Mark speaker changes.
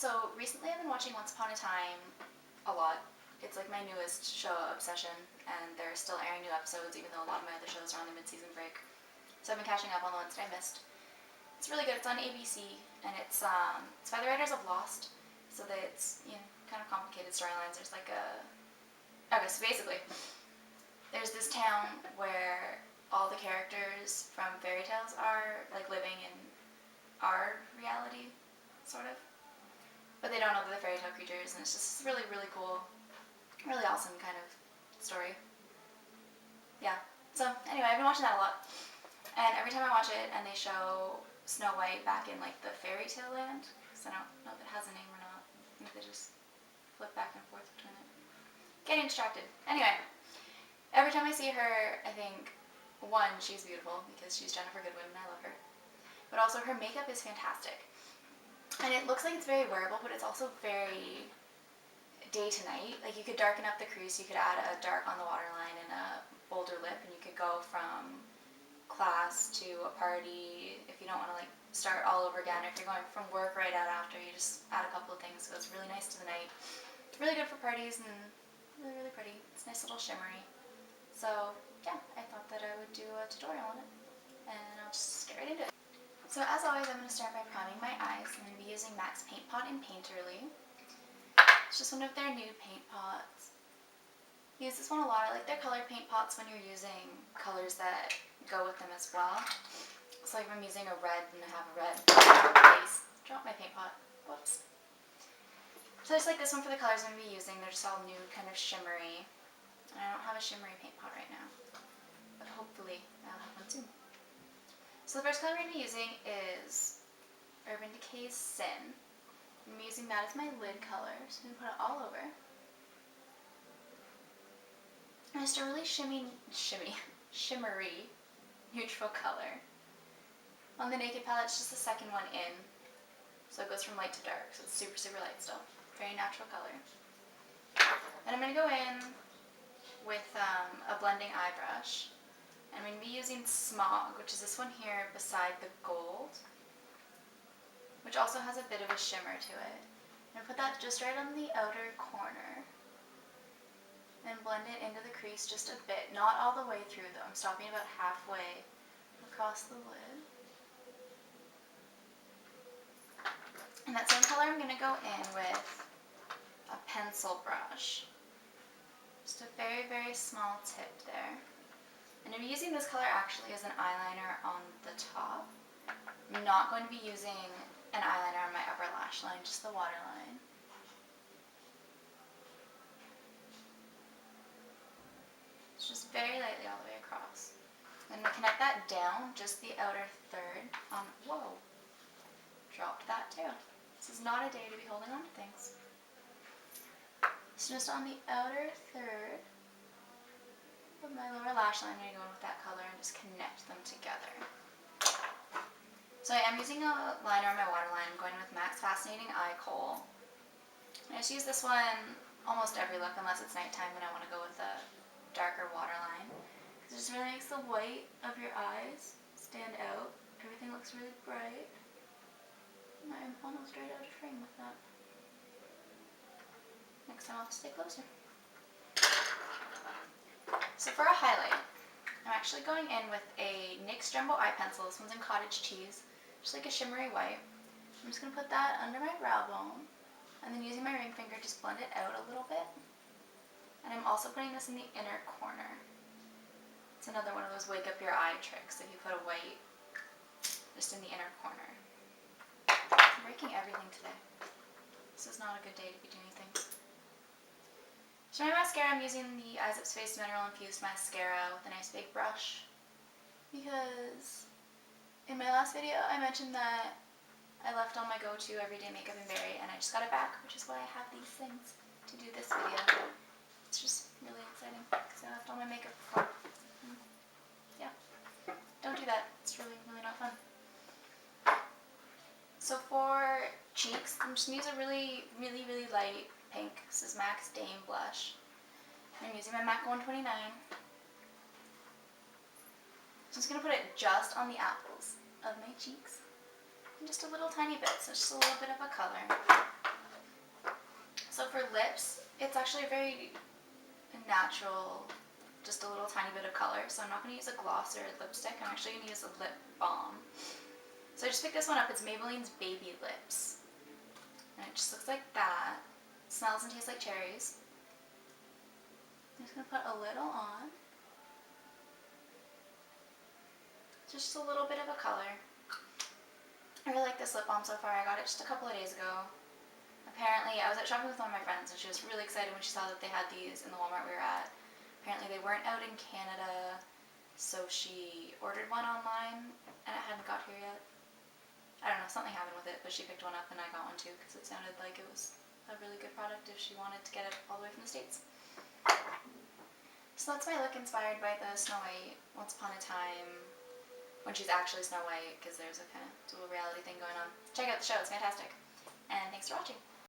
Speaker 1: So recently I've been watching Once Upon a Time a lot. It's like my newest show obsession, and they're still airing new episodes even though a lot of my other shows are on the mid-season break. So I've been catching up on the ones that I missed. It's really good. It's on ABC, and it's by the writers of Lost, so that it's, you know, kind of complicated storylines. There's like so basically, there's this town where all the characters from fairy tales are like living in our reality, sort of. But they don't know that they're fairy tale creatures, and it's just really, really cool, really awesome kind of story. Yeah. So anyway, I've been watching that a lot, and every time I watch it and they show Snow White back in like the fairy tale land, because I don't know if it has a name or not, I think they just flip back and forth between it. Getting distracted. Anyway, every time I see her, I think, one, she's beautiful because she's Jennifer Goodwin and I love her, but also her makeup is fantastic. And it looks like it's very wearable, but it's also very day to night. Like, you could darken up the crease, you could add a dark on the waterline and a bolder lip, and you could go from class to a party if you don't want to like start all over again. If you're going from work right out after, you just add a couple of things, so it's really nice to the night. Really good for parties and really, really pretty. It's nice little shimmery. So yeah, I thought that I would do a tutorial on it, and I'll just get right into it. So as always, I'm going to start by priming my eyes. I'm going to be using MAC's Paint Pot in Painterly. It's just one of their nude paint pots. I use this one a lot. I like their color paint pots when you're using colors that go with them as well. So like if I'm using a red and I have a red base. Drop my paint pot. Whoops. So just like this one for the colors I'm going to be using. They're just all nude, kind of shimmery. And I don't have a shimmery paint pot right now, but hopefully I'll have one soon. So the first color we're going to be using is Urban Decay's Sin. I'm using that as my lid color, so I'm going to put it all over. And just a really shimmery neutral color. On the Naked palette, it's just the second one in, so it goes from light to dark, so it's super, super light still. Very natural color. And I'm going to go in with a blending eye brush. I'm going to be using Smog, which is this one here beside the gold, which also has a bit of a shimmer to it. I'm going to put that just right on the outer corner and blend it into the crease just a bit. Not all the way through though, I'm stopping about halfway across the lid. And that same color I'm going to go in with a pencil brush. Just a very, very small tip there. And I'm using this color actually as an eyeliner on the top. I'm not going to be using an eyeliner on my upper lash line, just the waterline. It's just very lightly all the way across. I'm going to connect that down, just the outer third. Whoa, dropped that too. This is not a day to be holding on to things. So just on the outer third of my lower lash line, I'm going to go in with that color and just connect them together. So I am using a liner on my waterline. I'm going with MAC's Fascinating Eye Kohl. I just use this one almost every look unless it's nighttime and I want to go with a darker waterline. It just really makes the white of your eyes stand out. Everything looks really bright. And I'm almost right out of frame with that. Next time I'll have to stay closer. So for a highlight, I'm actually going in with a NYX Jumbo eye pencil. This one's in Cottage Cheese, just like a shimmery white. I'm just going to put that under my brow bone, and then using my ring finger, just blend it out a little bit. And I'm also putting this in the inner corner. It's another one of those wake up your eye tricks, if you put a white just in the inner corner. I'm breaking everything today. This is not a good day to be doing things. So my mascara, I'm using the Eyes Up Space Mineral Infused Mascara with a nice big brush, because in my last video I mentioned that I left all my go-to everyday makeup in Berry and I just got it back, which is why I have these things to do this video. It's just really exciting because I left all my makeup before. Yeah, don't do that. It's really, really not fun. So for cheeks, I'm just going to use a really, really, really light pink. This is MAC's Dame Blush. I'm using my MAC 129. So I'm just going to put it just on the apples of my cheeks. And just a little tiny bit, so just a little bit of a color. So for lips, it's actually a very natural, just a little tiny bit of color. So I'm not going to use a gloss or a lipstick. I'm actually going to use a lip balm. So I just picked this one up. It's Maybelline's Baby Lips. And it just looks like that. It smells and tastes like cherries. I'm just going to put a little on. Just a little bit of a color. I really like this lip balm so far. I got it just a couple of days ago. Apparently, I was out shopping with one of my friends and she was really excited when she saw that they had these in the Walmart we were at. Apparently they weren't out in Canada, so she ordered one online and it hadn't got here yet. I don't know, something happened with it, but she picked one up and I got one too because it sounded like it was a really good product if she wanted to get it all the way from the States. So that's my look inspired by the Snow White Once Upon a Time, when she's actually Snow White, because there's a kind of dual reality thing going on. Check out the show, it's fantastic. And thanks for watching.